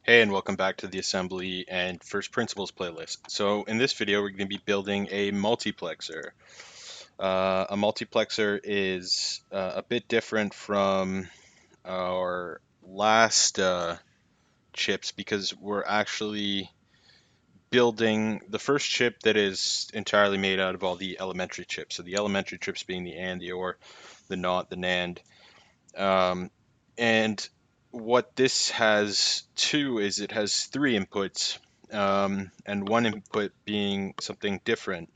Hey, and welcome back to the Assembly and First Principles playlist. So in this video, we're going to be building a multiplexor. A multiplexor is a bit different from our last chips because we're actually building the first chip that is entirely made out of all the elementary chips. So the elementary chips being the AND, the OR, the NOT, the NAND. And what this has too is it has three inputs, and one input being something different.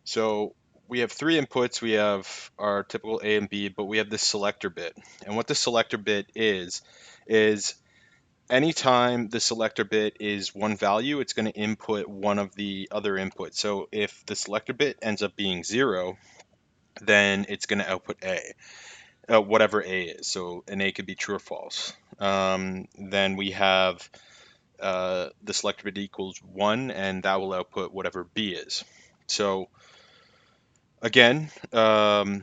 So we have three inputs. We have our typical A and B, but we have this selector bit. And what the selector bit is anytime the selector bit is one value, it's going to input one of the other inputs. So if the selector bit ends up being 0, then it's going to output A. Whatever A is. So an A could be true or false. Then we have the selector bit equals 1, and that will output whatever B is. So again, a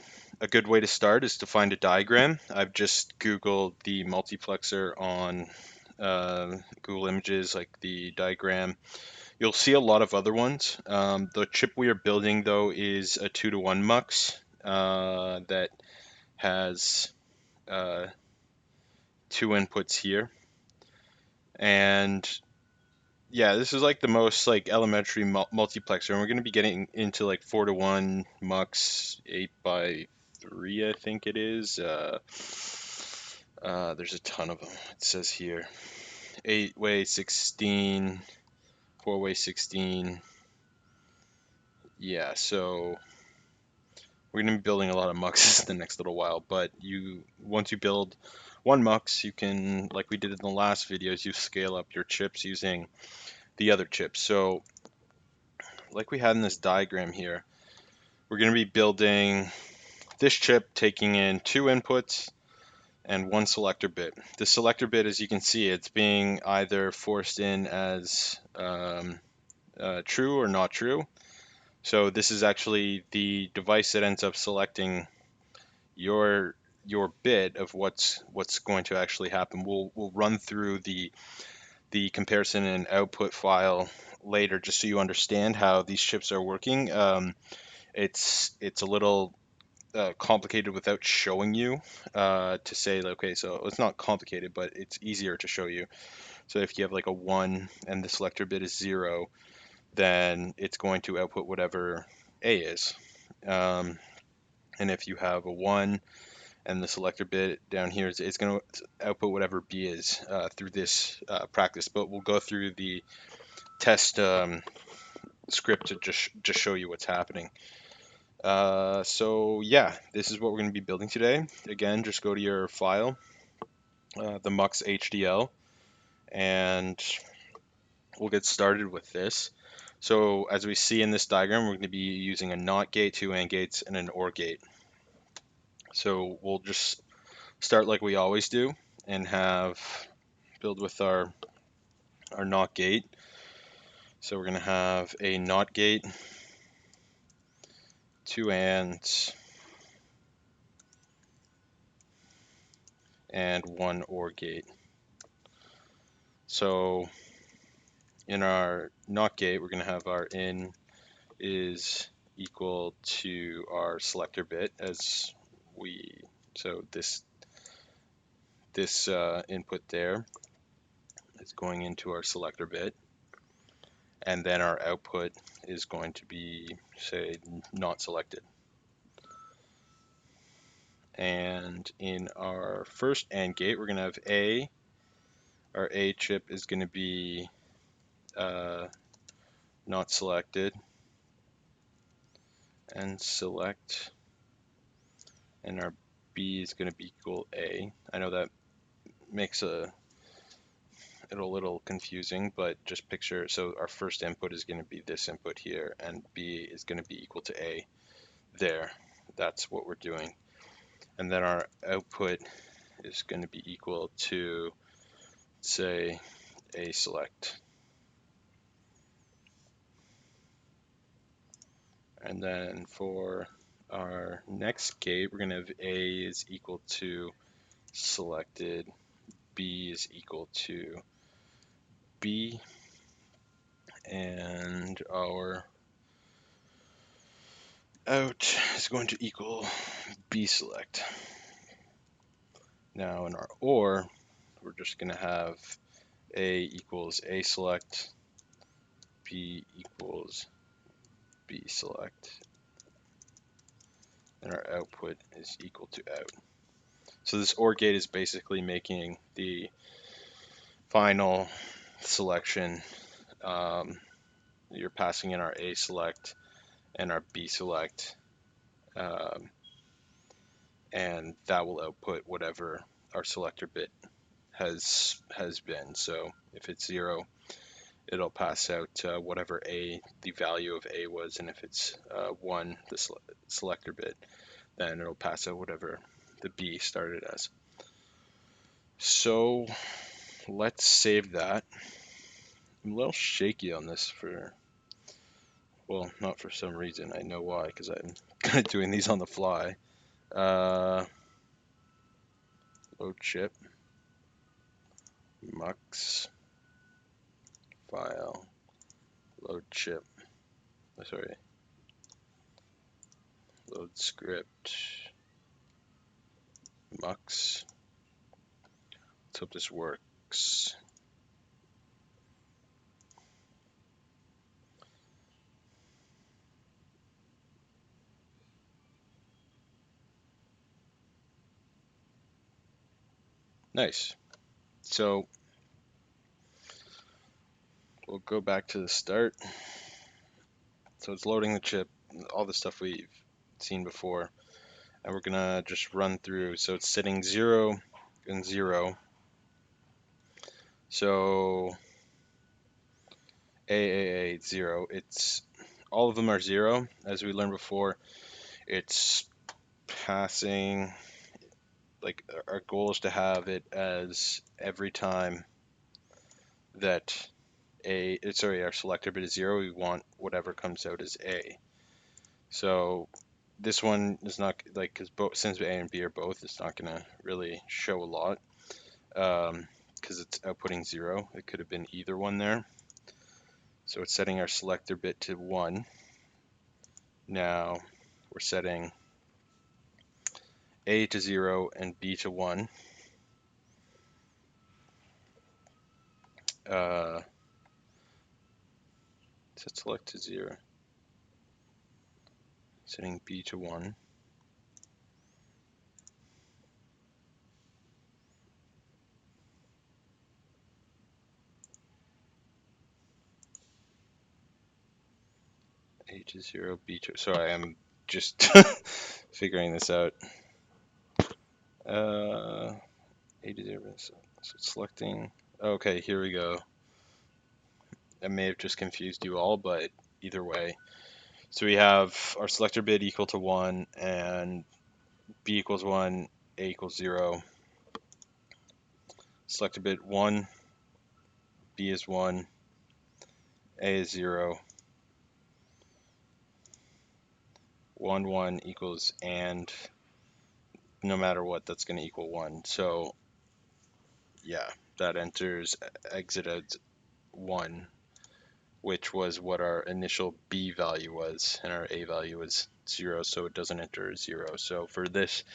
good way to start is to find a diagram. I've just Googled the multiplexor on Google Images, like the diagram. You'll see a lot of other ones. The chip we are building, though, is a 2-to-1 mux that has uh, two inputs here. And yeah, this is like the most like elementary multiplexer, and we're going to be getting into like 4-to-1 mux 8x3, I think it is. There's a ton of them. It says here 8-way 16, 4-way 16. Yeah, so we're going to be building a lot of muxes the next little while, but once you build one mux, you can, like we did in the last videos, you scale up your chips using the other chips. So like we had in this diagram here, we're going to be building this chip taking in two inputs and one selector bit. The selector bit, as you can see, it's being either forced in as true or not true. So this is actually the device that ends up selecting your bit of what's going to actually happen. We'll run through the comparison and output file later, just so you understand how these chips are working. It's a little complicated without showing you, to say, okay, so it's not complicated, but it's easier to show you. So if you have like a 1 and the selector bit is 0, then it's going to output whatever A is. And if you have a 1 and the selector bit down here is it's going to output whatever B is, through this practice. But we'll go through the test script to just show you what's happening. So yeah, this is what we're going to be building today. Again, just go to your file, the mux HDL, and we'll get started with this. So as we see in this diagram, we're going to be using a NOT gate, two AND gates, and an OR gate. So we'll just start like we always do and build with our NOT gate. So we're going to have a NOT gate, two ANDs, and one OR gate. So in our NOT gate, we're going to have our in is equal to our selector bit, so this input there is going into our selector bit, and then our output is going to be, say, not selected. And in our first AND gate, we're going to have our A chip is going to be not selected, and select, and our B is going to be equal A. I know that makes it a little confusing, but just picture, so our first input is going to be this input here, and B is going to be equal to A there. That's what we're doing. And then our output is going to be equal to, say, A select. And then for our next gate, we're going to have A is equal to selected, B is equal to B, and our out is going to equal B select. Now in our OR, we're just going to have A equals A select, B equals B select, and our output is equal to out. So this OR gate is basically making the final selection. You're passing in our A select and our B select, um, and that will output whatever our selector bit has been. So if it's 0, it'll pass out whatever the value of A was, and if it's 1, the selector bit, then it'll pass out whatever the B started as. So let's save that. I'm a little shaky on this well, not for some reason. I know why, because I'm kind of doing these on the fly. Load chip, mux, file, load chip, sorry, load script, mux. Let's hope this works. Nice. So we'll go back to the start. So it's loading the chip, all the stuff we've seen before, and we're gonna just run through. So it's setting 0 and 0. So A 0. It's all of them are 0, as we learned before. It's passing, like our goal is to have it as every time that our selector bit is 0, we want whatever comes out as A. So this one is not like, because since A and B are both, it's not gonna really show a lot, because it's outputting 0. It could have been either one there. So it's setting our selector bit to 1. Now we're setting A to 0 and B to 1. Set select to 0. Setting B to 1. A to 0, B to... Sorry, I'm just figuring this out. A to 0, so selecting... Okay, here we go. I may have just confused you all, but either way. So we have our selector bit equal to 1, and B equals 1, A equals 0. Selector bit 1, B is 1, A is 0. 1, 1 equals, and no matter what, that's going to equal 1. So yeah, that enters exit as 1, which was what our initial B value was, and our A value was 0, so it doesn't enter 0. So for this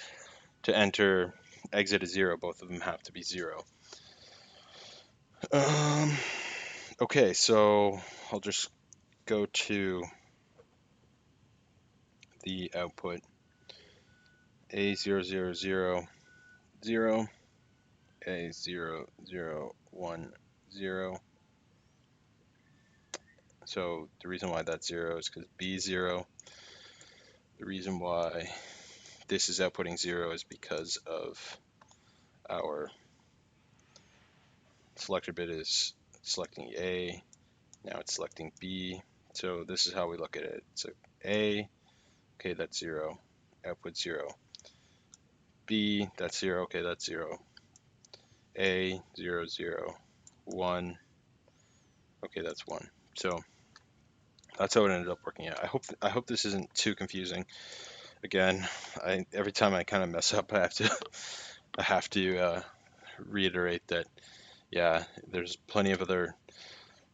to enter exit as 0, both of them have to be 0. Okay, so I'll just go to the output. A 0 0 0 0, A 0 0 1 0. So the reason why that's 0 is because B is 0. The reason why this is outputting 0 is because of our selector bit is selecting A. Now it's selecting B. So this is how we look at it. So A, okay, that's 0. Output 0. B, that's 0. Okay, that's 0. A, 0 0 1. Okay, that's 1. So that's how it ended up working out. I hope this isn't too confusing. Again, every time I kind of mess up, I have to reiterate that yeah, there's plenty of other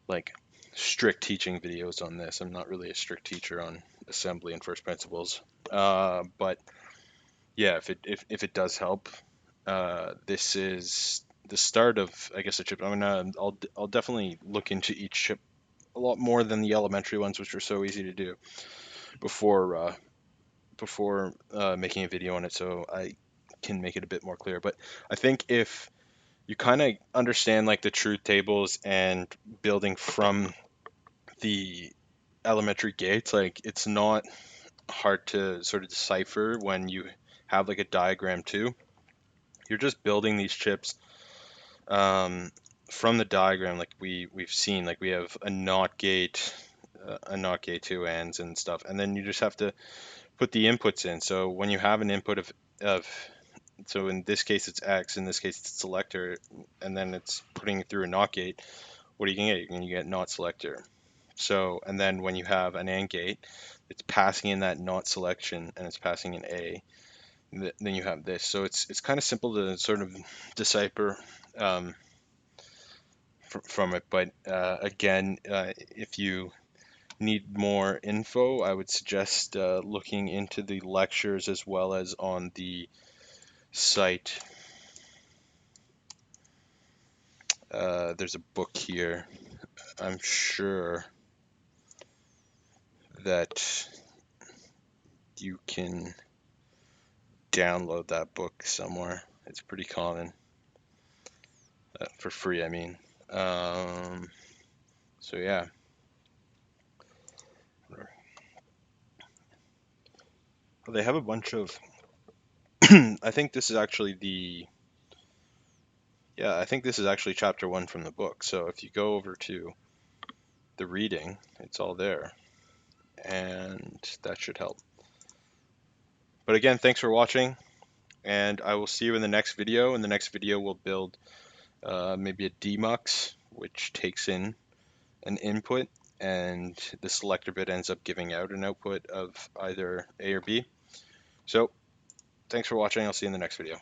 like strict teaching videos on this. I'm not really a strict teacher on assembly and first principles. But yeah, if it does help, this is the start of, I guess, a chip. I'll definitely look into each chip a lot more than the elementary ones, which are so easy to do before making a video on it, so I can make it a bit more clear. But I think if you kind of understand like the truth tables and building from the elementary gates, like it's not hard to sort of decipher when you have like a diagram too. You're just building these chips um, from the diagram, like we've seen, like we have a NOT gate, two ends and stuff, and then you just have to put the inputs in. So when you have an input of so in this case it's X, in this case it's selector, and then it's putting it through a NOT gate. What are you gonna get? You're gonna get NOT selector. So, and then when you have an AND gate, it's passing in that NOT selection and it's passing in A. Then you have this. So it's kind of simple to sort of decipher um, from it. But again, if you need more info, I would suggest looking into the lectures as well as on the site. There's a book here. I'm sure that you can download that book somewhere. It's pretty common, for free, I mean. Um, so yeah, they have a bunch of. I think this is actually I think this is actually chapter one from the book. So if you go over to the reading, it's all there, and that should help. But again, thanks for watching, and I will see you in the next video. In the next video, we'll build maybe a demux, which takes in an input, and the selector bit ends up giving out an output of either A or B. So thanks for watching. I'll see you in the next video.